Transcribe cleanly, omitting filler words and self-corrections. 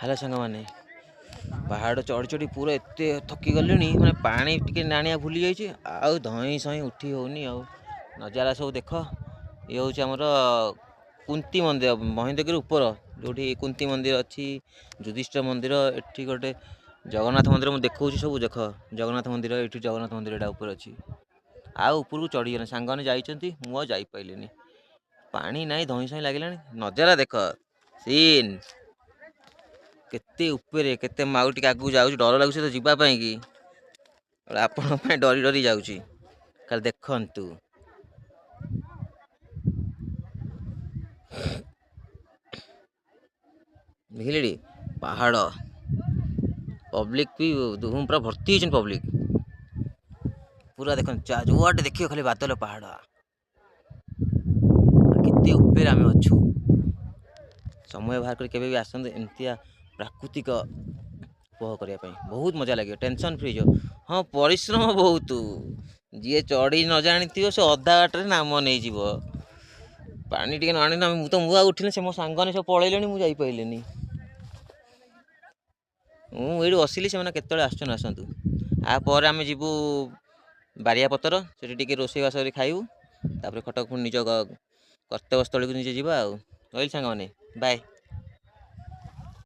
Hello सांग मैंने पहाड़ चढ़ी चढ़ी पूरा एत थकी गले मैंने पानी टिके नाणिया भूली जाइए आउ धई सई उठी होनी आउ नजारा सब देख ये हूँ आमर कुंती मंदिर महेंद्रगिरी ऊपर जो कुंती मंदिर अच्छी युधिष्ठिर मंदिर एठी गोटे जगन्नाथ मंदिर मुझे देखा सब देख जगन्नाथ मंदिर ये जगन्नाथ मंदिर एटा ऊपर अच्छी आउ ऊपर को चढ़ीगले सांगने जाइए मुझे जापारे पानी नाई धई सई लगे नजारा देख सीन केते ऊपर केते माउ टी आगू जाऊँ डर लगुच तो जीवाई कि आपण डरी डरी जाऊँगी काल देखु देखिले पहाड़ पब्लिक भी पूरा भर्ती होती पब्लिक पूरा देख जुआटे देखिए खाली बादल पहाड़ केते ऊपर आम अच्छू समय बाहर कर केवे भी आसते एमतिया प्राकृतिक उपभोग करने बहुत मजा लगे टेंशन फ्री जो हाँ परिश्रम बहुत जी चढ़ी न जानी से अधा बाटर नाम नहीं जीव पानी टे आनी ना तो मुझे उठिले से मो सांगने सब पलैले मुझे जापारे मुझे बसिली से केत आसतु आपर आम जीवु बारिया पतर से रोषेईवास खाइबू तापर खटक पुणी निज कर्तव्य स्थल को निजे जावा रही सांग मैंने बाय।